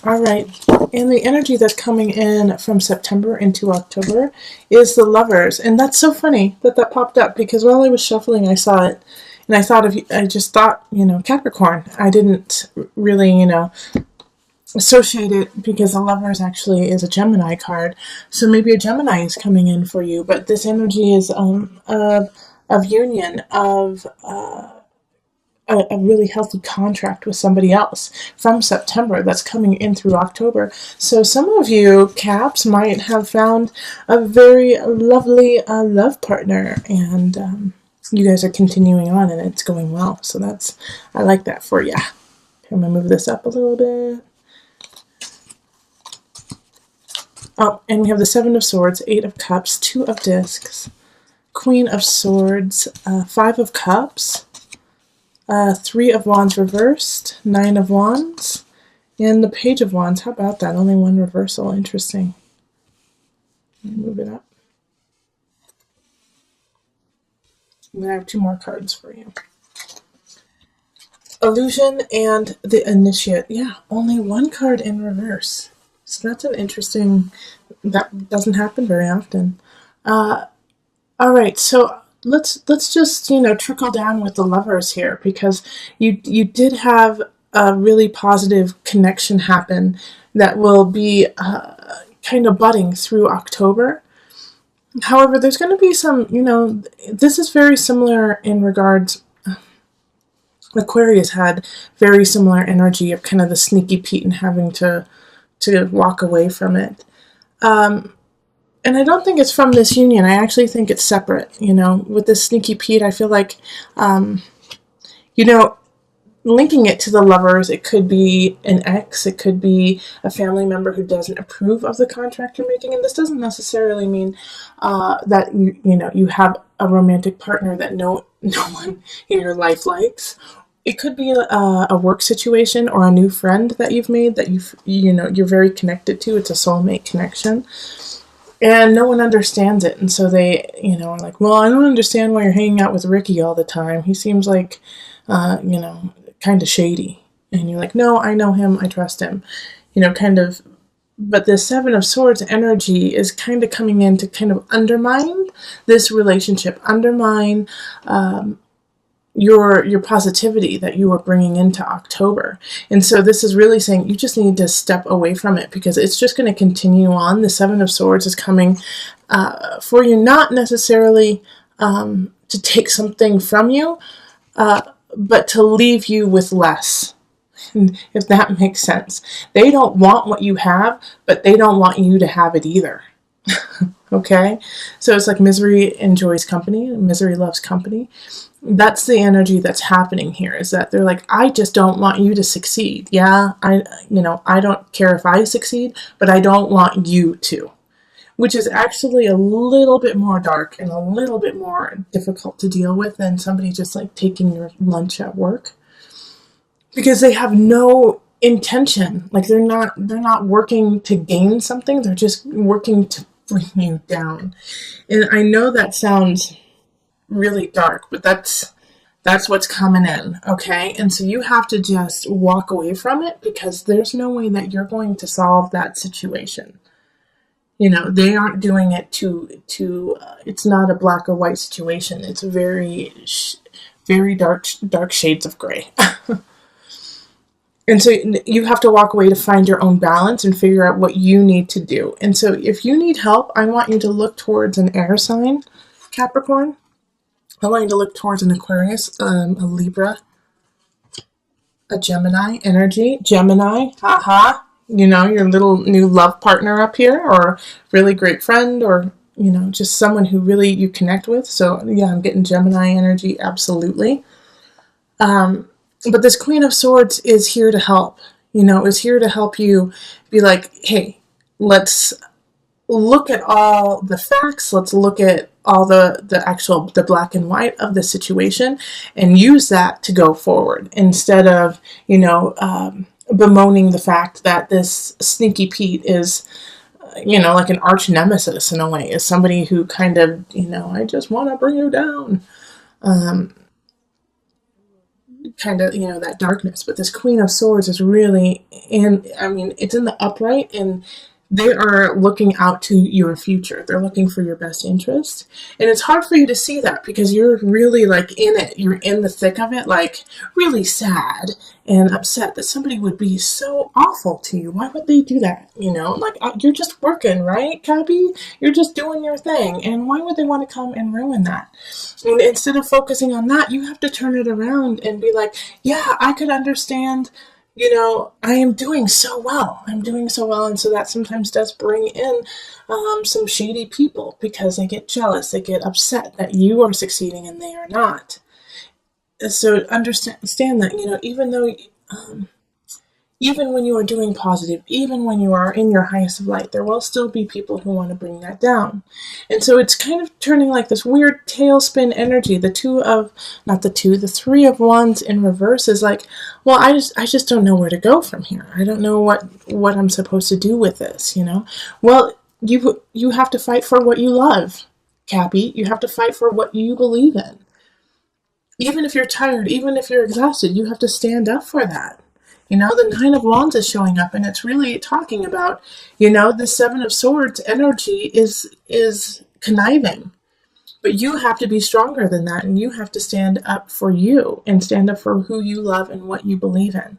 All right. And the energy that's coming in from September into October is the Lovers. And that's so funny that that popped up because while I was shuffling, I saw it. And I thought of, I just thought, Capricorn. I didn't really, associate it because the Lovers actually is a Gemini card. So maybe a Gemini is coming in for you. But this energy is of union, of a really healthy contract with somebody else from September that's coming in through October. So some of you Caps might have found a very lovely love partner, and you guys are continuing on and it's going well. So I like that for you. I'm gonna move this up a little bit. Oh, and we have the Seven of Swords, Eight of Cups, Two of Discs, Queen of Swords, Five of Cups, Three of Wands reversed, Nine of Wands, and the Page of Wands. How about that? Only one reversal. Interesting. Move it up. I'm going to have two more cards for you. Illusion and the Initiate. Yeah, only one card in reverse. So that's an interesting... That doesn't happen very often. All right, so let's just trickle down with the Lovers here, because you did have a really positive connection happen that will be kind of budding through October. However, there's going to be some, this is very similar in regards. Aquarius had very similar energy of kind of the sneaky Pete and having to walk away from it. And I don't think it's from this union. I actually think it's separate. With this sneaky Pete, I feel like, linking it to the Lovers, it could be an ex, it could be a family member who doesn't approve of the contract you're making. And this doesn't necessarily mean that you have a romantic partner that no one in your life likes. It could be a work situation or a new friend that you've made that you're very connected to. It's a soulmate connection. And no one understands it. And so they, are like, well, I don't understand why you're hanging out with Ricky all the time. He seems like, kind of shady. And you're like, no, I know him. I trust him. Kind of. But the Seven of Swords energy is kind of coming in to kind of undermine this relationship, undermine your positivity that you are bringing into October. And so this is really saying you just need to step away from it because it's just going to continue on. The Seven of Swords is coming for you, not necessarily to take something from you, but to leave you with less, if that makes sense. They don't want what you have, but they don't want you to have it either. Okay? So it's like misery enjoys company, misery loves company. That's the energy that's happening here, is that they're like, I just don't want you to succeed. Yeah, I don't care if I succeed, but I don't want you to. Which is actually a little bit more dark and a little bit more difficult to deal with than somebody just like taking your lunch at work. Because they have no intention. Like they're not working to gain something, they're just working to bring you down. And I know that sounds really dark, but that's what's coming in, okay? And so you have to just walk away from it because there's no way that you're going to solve that situation. They aren't doing it to it's not a black or white situation. It's very dark shades of gray. And so you have to walk away to find your own balance and figure out what you need to do. And so if you need help, I want you to look towards an air sign, Capricorn. I want you to look towards an Aquarius, a Libra, a Gemini energy. Gemini, haha. Your little new love partner up here, or really great friend, or, just someone who really you connect with. So, yeah, I'm getting Gemini energy, absolutely. But this Queen of Swords is here to help, is here to help you be like, hey, let's look at all the facts. Let's look at all the black and white of the situation and use that to go forward instead of, bemoaning the fact that this sneaky Pete is, like an arch nemesis in a way, is somebody who kind of, I just want to bring you down. kind of, that darkness. But this Queen of Swords is really, and I mean, it's in the upright, and they are looking out to your future. They're looking for your best interest. And it's hard for you to see that because you're really like in it. You're in the thick of it, like really sad and upset that somebody would be so awful to you. Why would they do that? Like you're just working, right, Cappy? You're just doing your thing. And why would they want to come and ruin that? And instead of focusing on that, you have to turn it around and be like, yeah, I could understand. I am doing so well. I'm doing so well. And so that sometimes does bring in some shady people because they get jealous. They get upset that you are succeeding and they are not. So understand that, even when you are doing positive, even when you are in your highest of light, there will still be people who want to bring that down. And so it's kind of turning like this weird tailspin energy. The Three of Wands in reverse is like, well, I just don't know where to go from here. I don't know what I'm supposed to do with this, Well, you have to fight for what you love, Cappy. You have to fight for what you believe in. Even if you're tired, even if you're exhausted, you have to stand up for that. The Nine of Wands is showing up, and it's really talking about, the Seven of Swords energy is conniving. But you have to be stronger than that, and you have to stand up for you and stand up for who you love and what you believe in.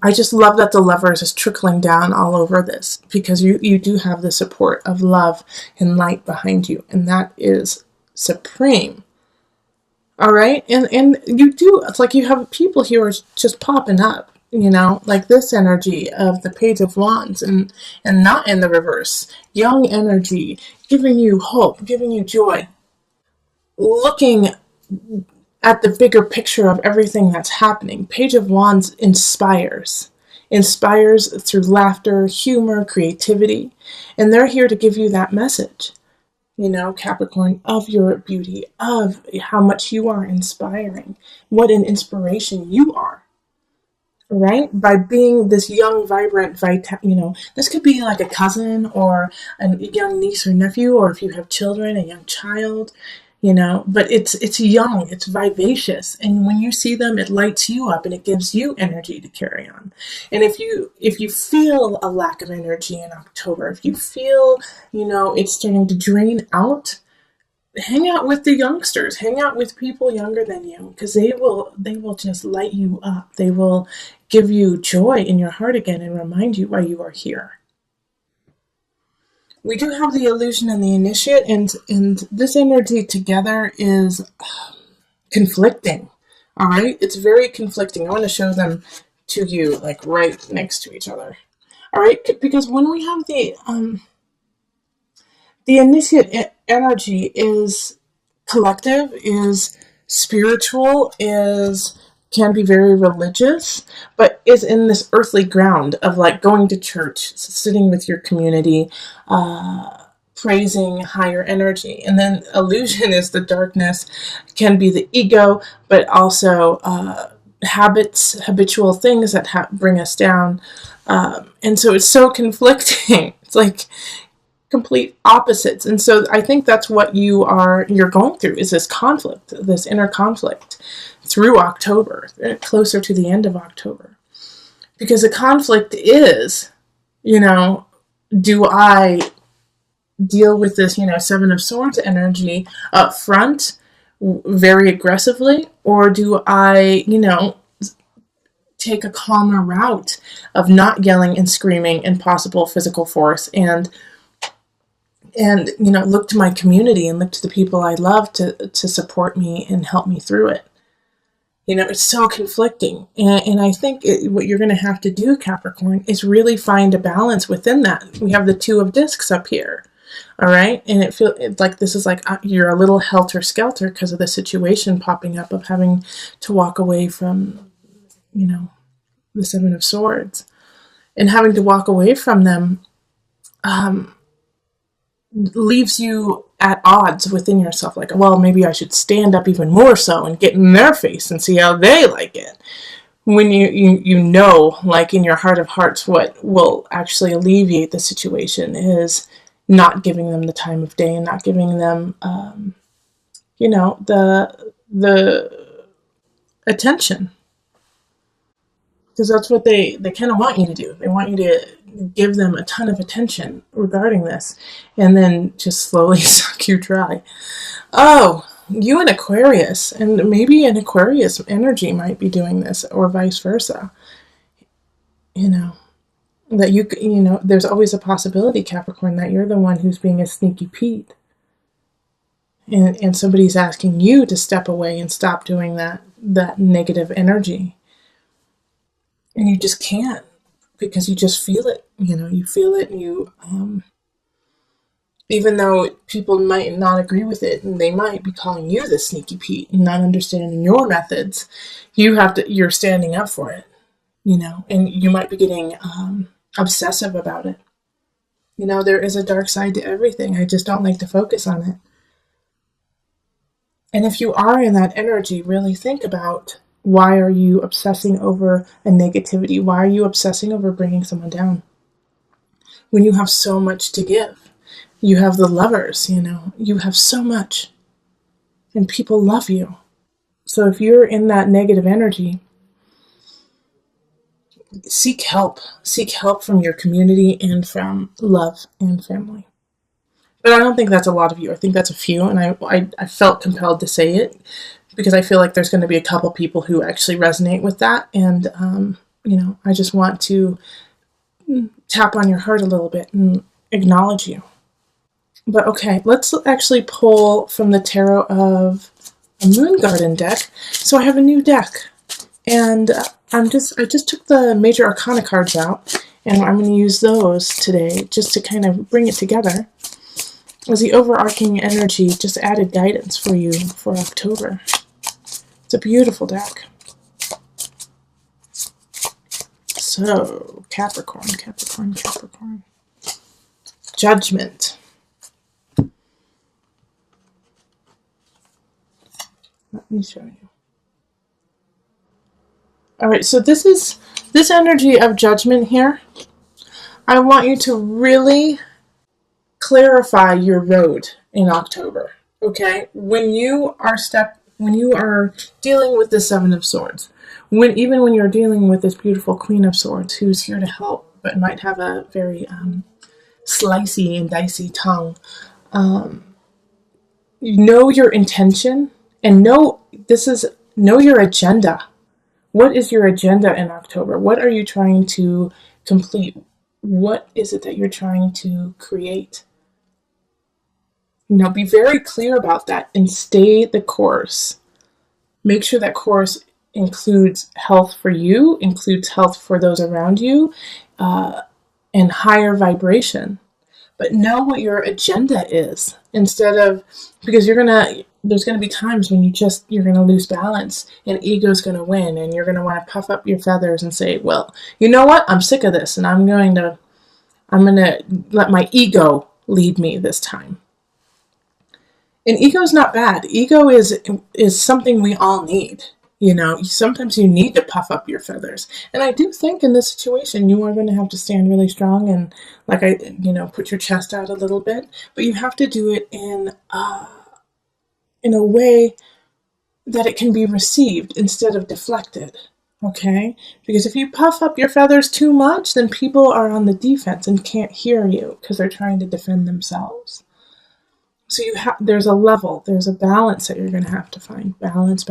I just love that the Lovers is trickling down all over this because you do have the support of love and light behind you, and that is supreme. All right. And you do, it's like you have people here just popping up, like this energy of the Page of Wands and not in the reverse. Young energy, giving you hope, giving you joy. Looking at the bigger picture of everything that's happening. Page of Wands inspires through laughter, humor, creativity. And they're here to give you that message. Capricorn, of your beauty, of how much you are inspiring, what an inspiration you are, right? By being this young, vibrant, this could be like a cousin or a young niece or nephew, or if you have children, a young child, but it's young, it's vivacious. And when you see them, it lights you up and it gives you energy to carry on. And if you feel a lack of energy in October, if you feel, it's starting to drain out, hang out with the youngsters, hang out with people younger than you, because they will just light you up. They will give you joy in your heart again and remind you why you are here. We do have the Illusion and the Initiate, and this energy together is conflicting. All right, it's very conflicting. I want to show them to you, like right next to each other. All right, because when we have the Initiate energy is collective, is spiritual, can be very religious, but is in this earthly ground of like going to church, sitting with your community, praising higher energy. And then Illusion is the darkness, can be the ego, but also habitual things that bring us down. And so it's so conflicting. It's like complete opposites. And so I think that's what you're going through, is this conflict, this inner conflict through October, closer to the end of October. Because the conflict is, do I deal with this, Seven of Swords energy up front very aggressively, or do I, take a calmer route of not yelling and screaming and possible physical force and look to my community and look to the people I love to support me and help me through it. It's so conflicting. And I think what you're going to have to do, Capricorn, is really find a balance within that. We have the Two of Discs up here. All right. And it feels like this is like you're a little helter-skelter because of the situation popping up of having to walk away from, the Seven of Swords. And having to walk away from them leaves you at odds within yourself. Like, well, maybe I should stand up even more so and get in their face and see how they like it. When you know, like in your heart of hearts, what will actually alleviate the situation is not giving them the time of day and not giving them, the attention. Because that's what they kind of want you to do. They want you to give them a ton of attention regarding this and then just slowly suck you dry. Oh, you and Aquarius, and maybe an Aquarius energy might be doing this, or vice versa. You know, that there's always a possibility, Capricorn, that you're the one who's being a sneaky Pete. And somebody's asking you to step away and stop doing that negative energy. And you just can't, because you just feel it. You feel it, and you even though people might not agree with it, and they might be calling you the sneaky Pete and not understanding your methods, you're standing up for it, and you might be getting obsessive about it. There is a dark side to everything. I just don't like to focus on it. And if you are in that energy, really think about, why are you obsessing over a negativity? Why are you obsessing over bringing someone down when you have so much to give? You have the Lovers, you have so much, and people love you. So if you're in that negative energy, seek help. Seek help from your community and from love and family. But I don't think that's a lot of you. I think that's a few, and I felt compelled to say it because I feel like there's going to be a couple people who actually resonate with that, and I just want to tap on your heart a little bit and acknowledge you. But okay, let's actually pull from the Tarot of a Moon Garden deck. So I have a new deck, and I just took the Major Arcana cards out, and I'm going to use those today just to kind of bring it together as the overarching energy, just added guidance for you for October. It's a beautiful deck. So, Capricorn. Judgment. Let me show you. Alright, so this energy of judgment here. I want you to really clarify your road in October. Okay? When you are dealing with the Seven of Swords, even when you're dealing with this beautiful Queen of Swords who's here to help, but might have a very slicey and dicey tongue, know your intention and know your agenda. What is your agenda in October? What are you trying to complete? What is it that you're trying to create? Be very clear about that and stay the course. Make sure that course includes health for you, includes health for those around you, and higher vibration. But know what your agenda is, instead of, because there's going to be times when you're going to lose balance and ego's going to win, and you're going to want to puff up your feathers and say, well, you know what? I'm sick of this, and I'm going to let my ego lead me this time. And ego's not bad. Ego is something we all need. Sometimes you need to puff up your feathers. And I do think in this situation, you are going to have to stand really strong and, put your chest out a little bit. But you have to do it in a way that it can be received instead of deflected. Okay? Because if you puff up your feathers too much, then people are on the defense and can't hear you because they're trying to defend themselves. So there's a level, there's a balance that you're going to have to find. Balance.